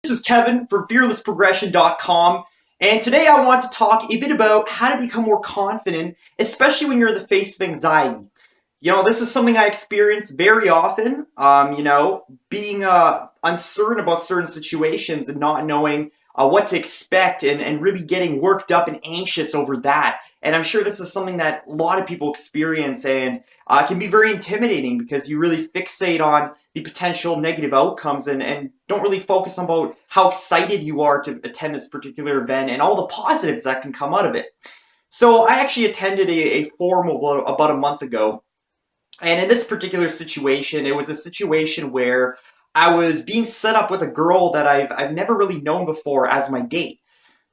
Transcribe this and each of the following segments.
This is Kevin from fearlessprogression.com, and today I want to talk a bit about how to become more confident, especially when you're in the face of anxiety. This is something I experience very often, being uncertain about certain situations and not knowing what to expect and really getting worked up and anxious over that. And I'm sure this is something that a lot of people experience and can be very intimidating because you really fixate on the potential negative outcomes and don't really focus on about how excited you are to attend this particular event and all the positives that can come out of it. So I actually attended a forum about a month ago, and in this particular situation, it was a situation where I was being set up with a girl that I've never really known before as my date.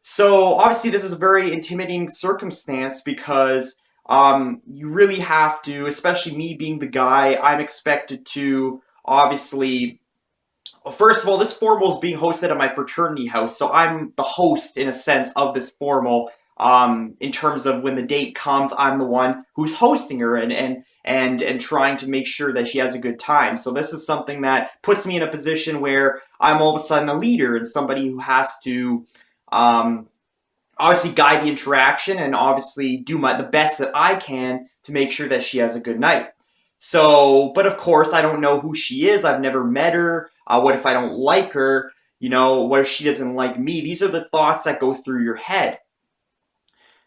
So obviously this is a very intimidating circumstance because you really have to, especially me being the guy, I'm expected to obviously, well, first of all, this formal is being hosted at my fraternity house, so I'm the host in a sense of this formal. In terms of when the date comes, I'm the one who's hosting her and trying to make sure that she has a good time. So this is something that puts me in a position where I'm all of a sudden a leader and somebody who has to obviously guide the interaction and obviously do the best that I can to make sure that she has a good night. So, but of course, I don't know who she is. I've never met her. What if I don't like her? What if she doesn't like me? These are the thoughts that go through your head.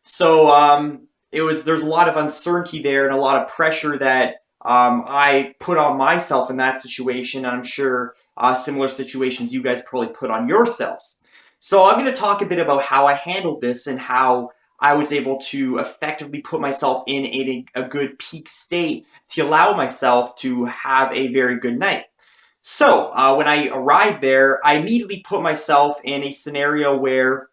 So there's a lot of uncertainty there and a lot of pressure that I put on myself in that situation. And I'm sure similar situations you guys probably put on yourselves. So I'm going to talk a bit about how I handled this and how I was able to effectively put myself in a good peak state to allow myself to have a very good night. So when I arrived there, I immediately put myself in a scenario where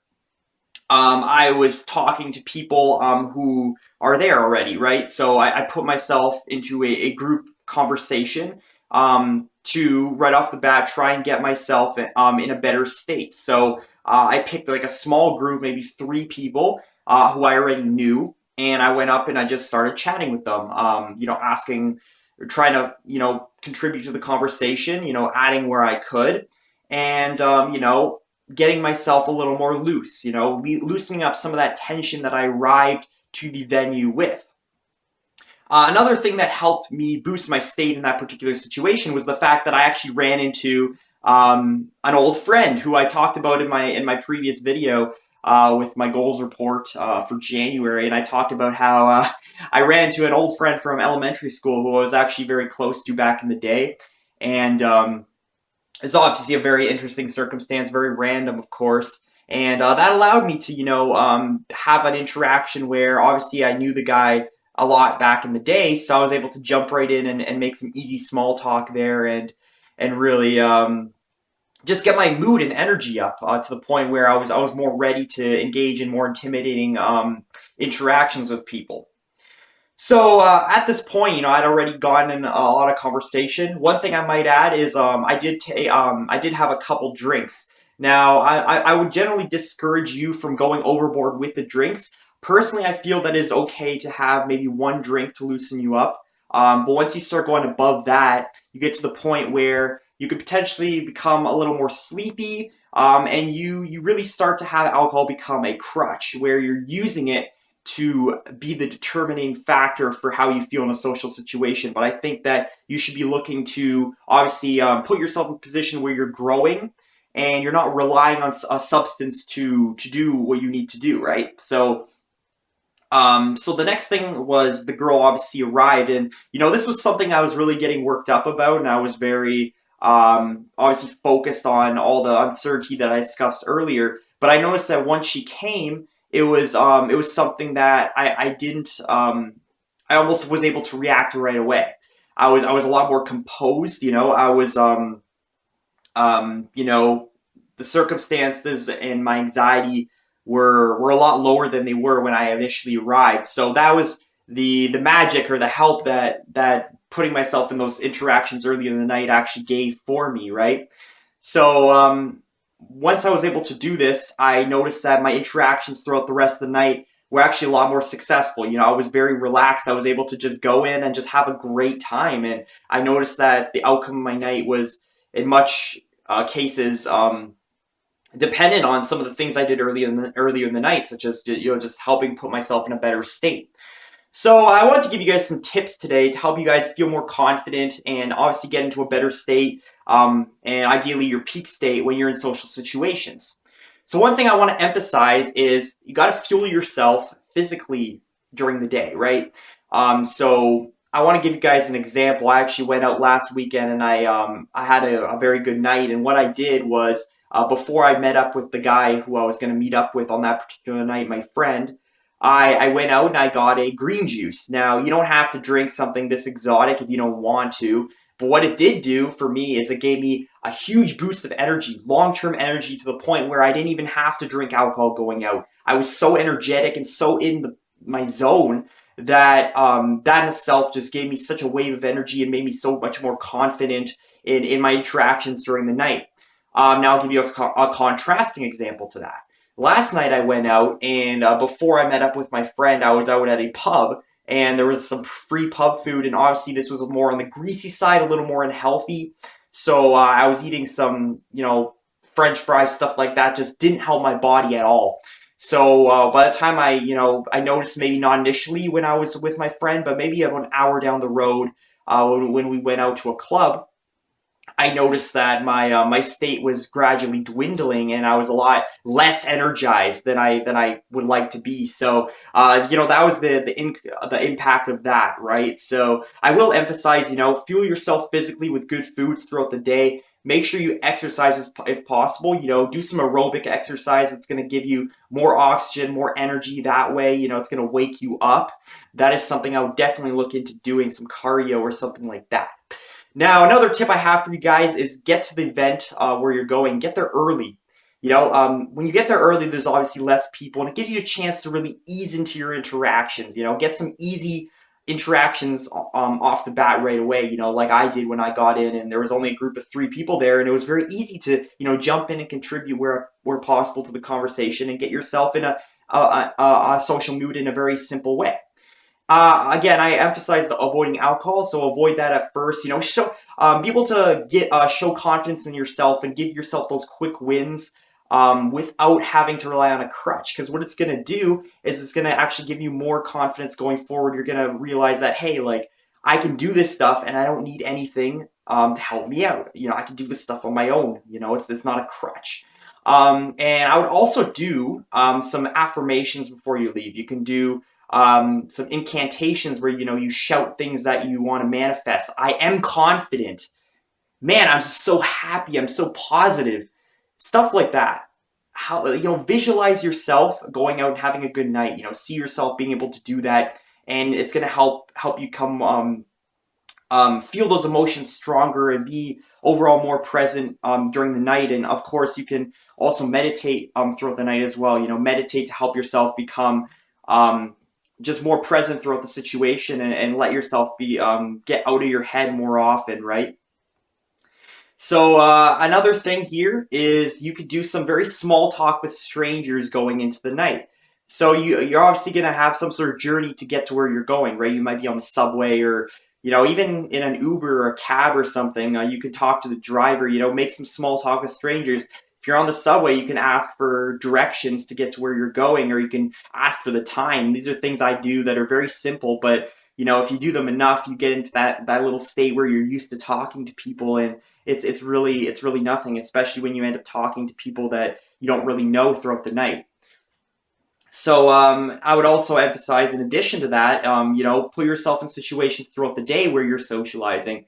I was talking to people who are there already, right? So I put myself into a group conversation to, right off the bat, try and get myself in a better state. So I picked like a small group, maybe 3 people who I already knew, and I went up and I just started chatting with them, asking, trying to, contribute to the conversation, adding where I could, and, getting myself a little more loose, loosening up some of that tension that I arrived to the venue with. Another thing that helped me boost my state in that particular situation was the fact that I actually ran into an old friend who I talked about in my previous video with my goals report for January, and I talked about how I ran into an old friend from elementary school who I was actually very close to back in the day, and it's obviously a very interesting circumstance, very random, of course. And that allowed me to, have an interaction where obviously I knew the guy a lot back in the day, so I was able to jump right in and make some easy small talk there and really just get my mood and energy up to the point where I was more ready to engage in more intimidating interactions with people. So at this point, I'd already gotten in a lot of conversation. One thing I might add is I did have a couple drinks. Now, I would generally discourage you from going overboard with the drinks. Personally, I feel that it's okay to have maybe 1 drink to loosen you up. But once you start going above that, you get to the point where you could potentially become a little more sleepy, and you really start to have alcohol become a crutch, where you're using it to be the determining factor for how you feel in a social situation. But I think that you should be looking to obviously put yourself in a position where you're growing and you're not relying on a substance to do what you need to do, right? So so the next thing was the girl obviously arrived, and this was something I was really getting worked up about, and I was very obviously focused on all the uncertainty that I discussed earlier. But I noticed that once she came, it was something that I didn't I almost was able to react right away. I was a lot more composed, I was the circumstances and my anxiety were a lot lower than they were when I initially arrived. So that was the magic or the help that putting myself in those interactions earlier in the night actually gave for me, right? So once I was able to do this, I noticed that my interactions throughout the rest of the night were actually a lot more successful. I was very relaxed. I was able to just go in and just have a great time. And I noticed that the outcome of my night was, in much cases, dependent on some of the things I did earlier in the night, such as just helping put myself in a better state. So I wanted to give you guys some tips today to help you guys feel more confident and obviously get into a better state, and ideally your peak state when you're in social situations. So one thing I want to emphasize is you got to fuel yourself physically during the day, right? So I want to give you guys an example. I actually went out last weekend and I had a very good night. And what I did was before I met up with the guy who I was going to meet up with on that particular night, my friend, I went out and I got a green juice. Now, you don't have to drink something this exotic if you don't want to, but what it did do for me is it gave me a huge boost of energy, long-term energy, to the point where I didn't even have to drink alcohol going out. I was so energetic and so in my zone that that in itself just gave me such a wave of energy and made me so much more confident in my interactions during the night. Now I'll give you a contrasting example to that. Last night I went out, and before I met up with my friend, I was out at a pub, and there was some free pub food, and obviously this was more on the greasy side, a little more unhealthy. So I was eating some, French fries, stuff like that. Just didn't help my body at all. So by the time I noticed, maybe not initially when I was with my friend, but maybe about an hour down the road, when we went out to a club, I noticed that my state was gradually dwindling, and I was a lot less energized than I would like to be. So that was the impact of that, right? So I will emphasize, fuel yourself physically with good foods throughout the day. Make sure you exercise if possible. Do some aerobic exercise. It's going to give you more oxygen, more energy that way. It's going to wake you up. That is something I would definitely look into doing, some cardio or something like that. Now, another tip I have for you guys is get to the event where you're going. Get there early. When you get there early, there's obviously less people, and it gives you a chance to really ease into your interactions. Get some easy interactions off the bat right away. Like I did when I got in, and there was only a group of 3 people there, and it was very easy to jump in and contribute where possible to the conversation and get yourself in a social mood in a very simple way. Again, I emphasized avoiding alcohol, so avoid that at first. Show be able to show confidence in yourself and give yourself those quick wins without having to rely on a crutch. Because what it's going to do is it's going to actually give you more confidence going forward. You're going to realize that, hey, like, I can do this stuff and I don't need anything to help me out. I can do this stuff on my own. It's not a crutch. And I would also do some affirmations before you leave. You can do some incantations where you shout things that you want to manifest. I am confident. Man, I'm just so happy. I'm so positive. Stuff like that. How visualize yourself going out and having a good night. See yourself being able to do that, and it's gonna help you come feel those emotions stronger and be overall more present during the night. And of course, you can also meditate throughout the night as well. Meditate to help yourself become just more present throughout the situation, and let yourself be get out of your head more often, right? So another thing here is you could do some very small talk with strangers going into the night. So you're obviously going to have some sort of journey to get to where you're going, right? You might be on the subway, or even in an Uber or a cab or something. You can talk to the driver, make some small talk with strangers. If you're on the subway, you can ask for directions to get to where you're going, or you can ask for the time. These are things I do that are very simple, but if you do them enough, you get into that little state where you're used to talking to people, and it's really nothing, especially when you end up talking to people that you don't really know throughout the night. So I would also emphasize, in addition to that, put yourself in situations throughout the day where you're socializing.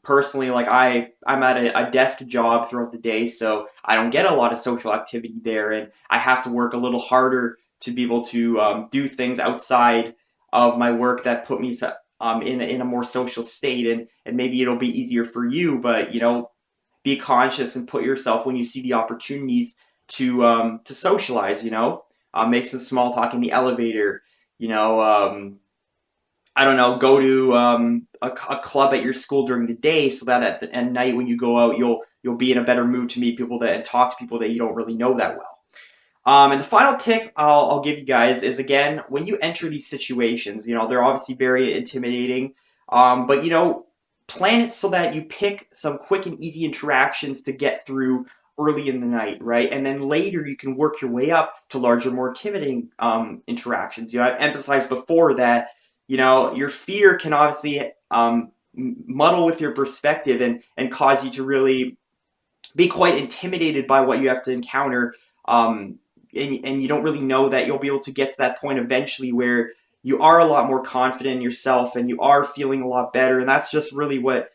Personally, like I'm at a desk job throughout the day, so I don't get a lot of social activity there, and I have to work a little harder to be able to do things outside of my work that put me in a more social state, and maybe it'll be easier for you, but be conscious and put yourself when you see the opportunities to socialize. Make some small talk in the elevator. I don't know, go to a club at your school during the day, so that at night when you go out, you'll be in a better mood to meet people and talk to people that you don't really know that well. And the final tip I'll give you guys is, again, when you enter these situations, they're obviously very intimidating, but plan it so that you pick some quick and easy interactions to get through early in the night, right? And then later you can work your way up to larger, more intimidating interactions. I've emphasized before that, your fear can obviously muddle with your perspective and cause you to really be quite intimidated by what you have to encounter. And you don't really know that you'll be able to get to that point eventually where you are a lot more confident in yourself and you are feeling a lot better. And that's just really what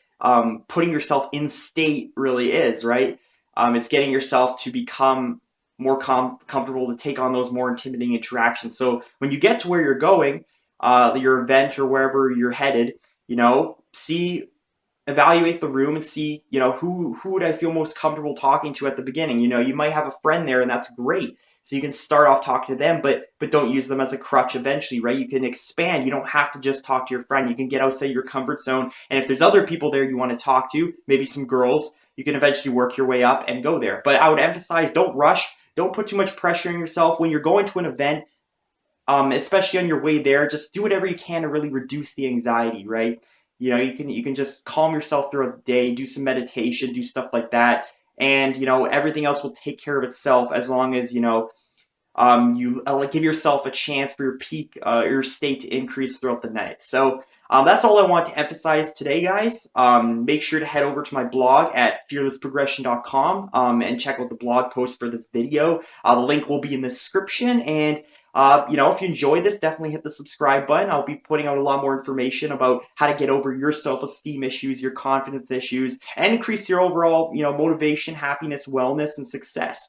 putting yourself in state really is, right? It's getting yourself to become more comfortable to take on those more intimidating interactions. So when you get to where you're going, your event or wherever you're headed, see evaluate the room and see, who would I feel most comfortable talking to at the beginning. You might have a friend there and that's great. So you can start off talking to them, but don't use them as a crutch eventually, right? You can expand. You don't have to just talk to your friend. You can get outside your comfort zone. And if there's other people there you want to talk to, maybe some girls, you can eventually work your way up and go there. But I would emphasize, don't rush. Don't put too much pressure on yourself. When you're going to an event, especially on your way there, just do whatever you can to really reduce the anxiety, right? You can just calm yourself throughout the day, do some meditation, do stuff like that, and everything else will take care of itself as long as you give yourself a chance for your state to increase throughout the night. So that's all I want to emphasize today, guys. Make sure to head over to my blog at fearlessprogression.com and check out the blog post for this video. The link will be in the description. And if you enjoyed this, definitely hit the subscribe button. I'll be putting out a lot more information about how to get over your self-esteem issues, your confidence issues, and increase your overall, motivation, happiness, wellness, and success.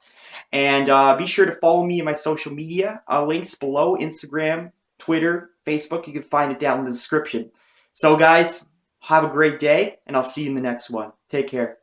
And be sure to follow me in my social media links below: Instagram, Twitter, Facebook. You can find it down in the description. So guys, have a great day, and I'll see you in the next one. Take care.